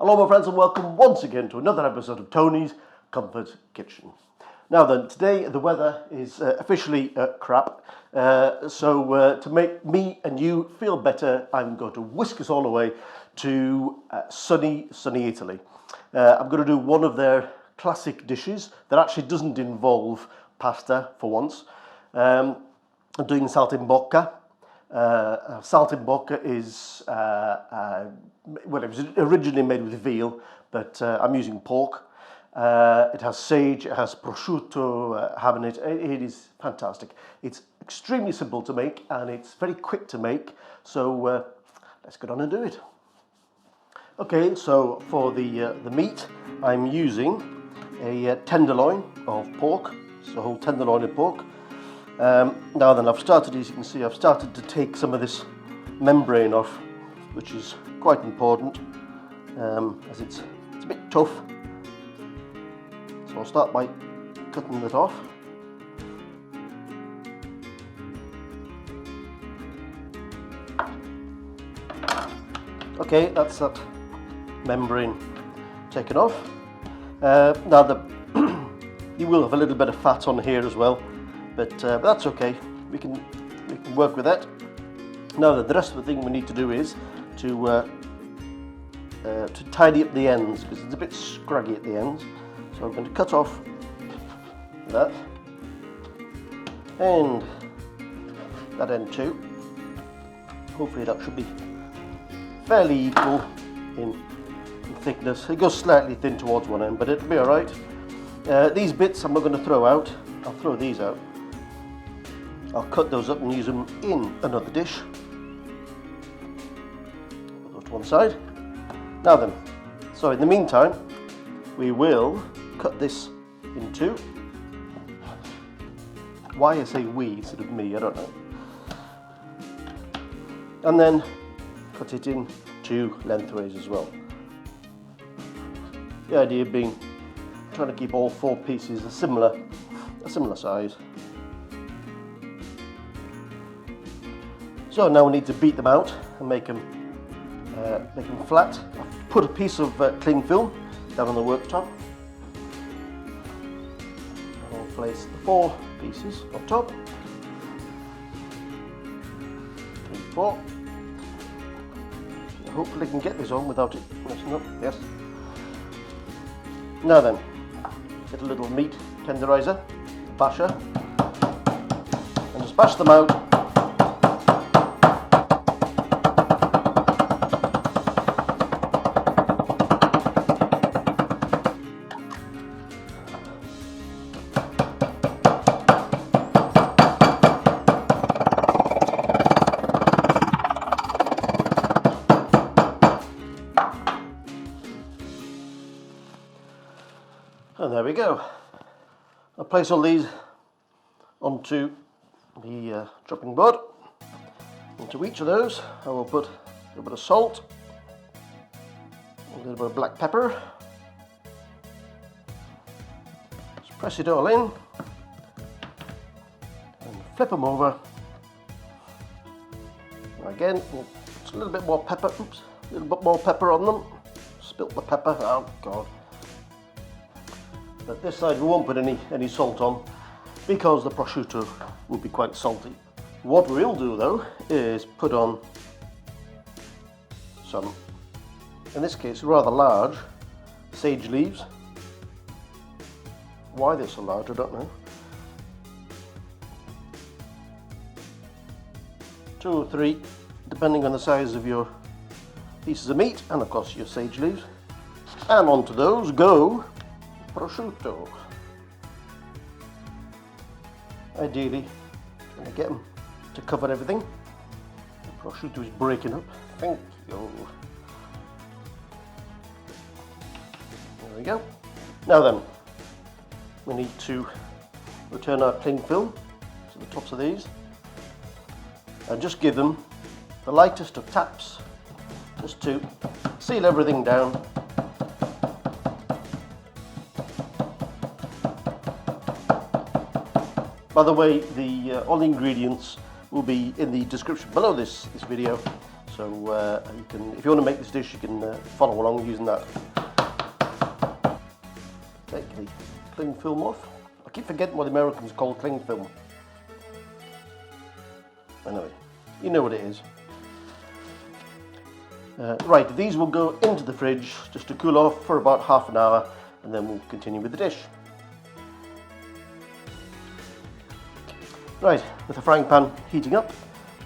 Hello my friends and welcome once again to another episode of Tony's Comfort Kitchen. Now then, today the weather is officially crap, so to make me and you feel better, I'm going to whisk us all away to sunny Italy. I'm going to do one of their classic dishes that actually doesn't involve pasta for once. I'm doing saltimbocca. Saltimbocca is, well, it was originally made with veal, but I'm using pork. It has sage, it has prosciutto, ham in it. It is fantastic. It's extremely simple to make and it's very quick to make. So let's get on and do it. Okay, so for the meat, I'm using a tenderloin of pork. So a whole tenderloin of pork. Now then, I've started, as you can see, I've started to take some of this membrane off, which is quite important, as it's a bit tough. So I'll start by cutting it off. Okay, that's that membrane taken off. Now you will have a little bit of fat on here as well. But that's okay, we can work with that. Now the rest of the thing we need to do is to tidy up the ends, because it's a bit scraggy at the ends. So I'm going to cut off that, and that end too. Hopefully that should be fairly equal in thickness. It goes slightly thin towards one end, but it'll be alright. These bits I'm not going to throw out, I'll throw these out. I'll cut those up and use them in another dish. Put those to one side. Now then, so in the meantime, we will cut this in two. Why I say we instead of me, I don't know. And then cut it in two lengthways as well. The idea being trying to keep all four pieces a similar size. So now we need to beat them out and make them flat. I've put a piece of cling film down on the worktop. And I'll place the four pieces on top. 3, 4. Hopefully I can get this on without it messing up. Yes. Now then, get a little meat tenderizer, basher, and just bash them out. And there we go. I'll place all these onto the chopping board. Into each of those I will put a little bit of salt, a little bit of black pepper. Just press it all in and flip them over. Again, just a little bit more pepper. Oops, a little bit more pepper on them. Spilt the pepper. Oh God. But this side we won't put any salt on because the prosciutto will be quite salty. What we'll do though is put on some, in this case rather large, sage leaves. Why they're so large I don't know. 2 or 3 depending on the size of your pieces of meat, and of course your sage leaves. And onto those go prosciutto. Ideally, trying to get them to cover everything. The prosciutto is breaking up. Thank you. There we go. Now then, we need to return our cling film to the tops of these and just give them the lightest of taps, just to seal everything down. By the way, all the ingredients will be in the description below this video, So you can, if you want to make this dish, you can follow along using that. Take the cling film off. I keep forgetting what the Americans call cling film. Anyway, you know what it is. Right, these will go into the fridge just to cool off for about half an hour, and then we'll continue with the dish. Right, with the frying pan heating up,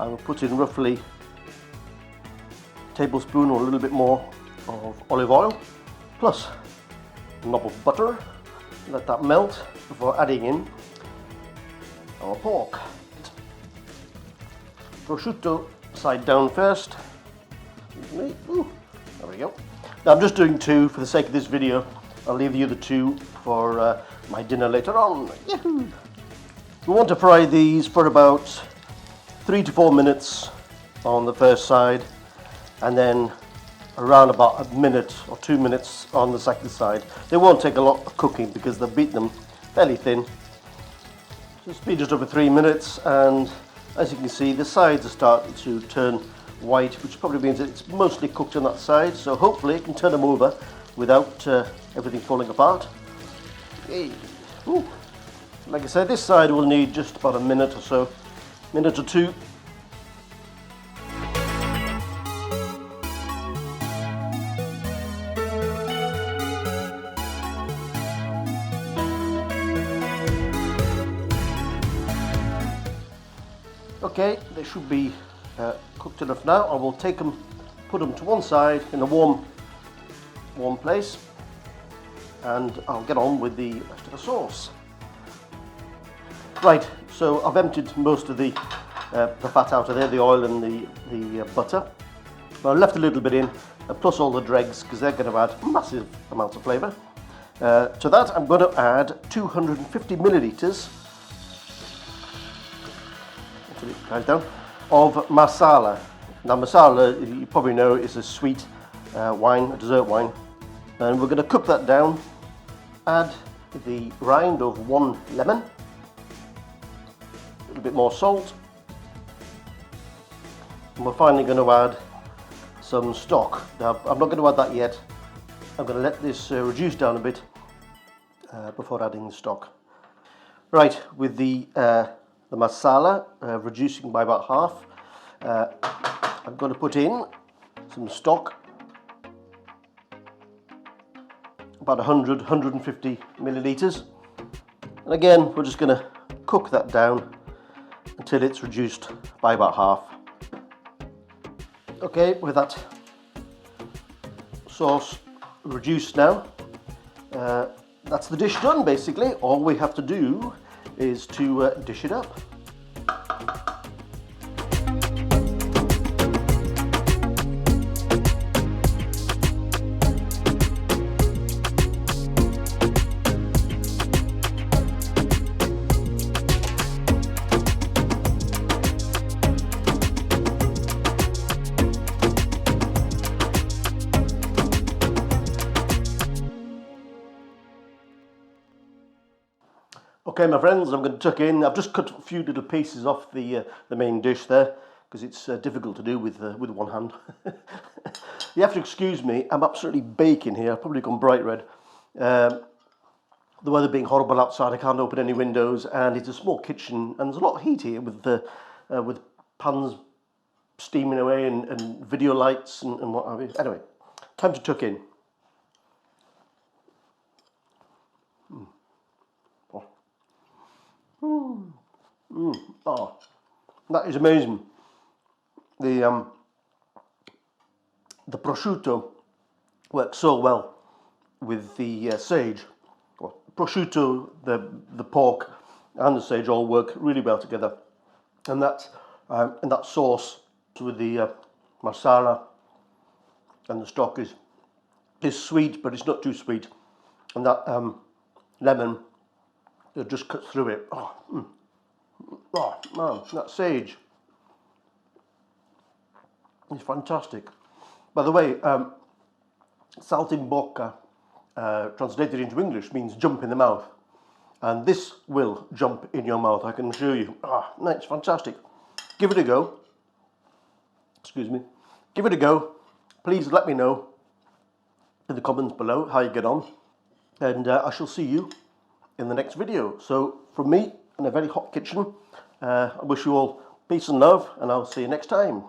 I will put in roughly a tablespoon or a little bit more of olive oil, plus a knob of butter. Let that melt before adding in our pork. Prosciutto side down first. Ooh, there we go. Now I'm just doing two for the sake of this video. I'll leave the other two for my dinner later on. Yahoo! We want to fry these for about 3 to 4 minutes on the first side, and then around about a minute or 2 minutes on the second side. They won't take a lot of cooking because they've beaten them fairly thin. Just be just over 3 minutes, and as you can see, the sides are starting to turn white, which probably means that it's mostly cooked on that side, so hopefully it can turn them over without everything falling apart. Yay. Ooh. Like I said, this side will need just about a minute or so, minute or two. Okay, they should be cooked enough now. I will take them, put them to one side in a warm place, and I'll get on with the rest of the sauce. Right, so I've emptied most of the fat out of there, the oil and the butter. But I left a little bit in, plus all the dregs, because they're going to add massive amounts of flavour. To that, I'm going to add 250 millilitres down, of Marsala. Now Marsala, you probably know, is a sweet wine, a dessert wine. And we're going to cook that down, add the rind of 1 lemon, a bit more salt, and we're finally going to add some stock. Now I'm not going to add that yet. I'm going to let this reduce down a bit before adding the stock. Right, with the Marsala reducing by about half, I'm going to put in some stock, about 100-150 millilitres, and again we're just going to cook that down until it's reduced by about half. Okay, with that sauce reduced now, that's the dish done basically. All we have to do is to dish it up. Okay, my friends, I'm going to tuck in. I've just cut a few little pieces off the main dish there, because it's difficult to do with one hand. You have to excuse me, I'm absolutely baking here. I've probably gone bright red. The weather being horrible outside, I can't open any windows, and it's a small kitchen, and there's a lot of heat here with pans steaming away and video lights and what have you. Anyway, time to tuck in. Oh, that is amazing. The prosciutto works so well with the sage. Well, prosciutto, the pork, and the sage all work really well together, and that sauce with the Marsala and the stock is sweet, but it's not too sweet, and that lemon, it just cuts through it. Oh man, that sage is fantastic. By the way, Saltimbocca, translated into English, means jump in the mouth, and this will jump in your mouth, I can assure you. No, it's fantastic. Give it a go. Excuse me. give it a go. Please let me know in the comments below how you get on, and I shall see you in the next video. So from me in a very hot kitchen, I wish you all peace and love, and I'll see you next time.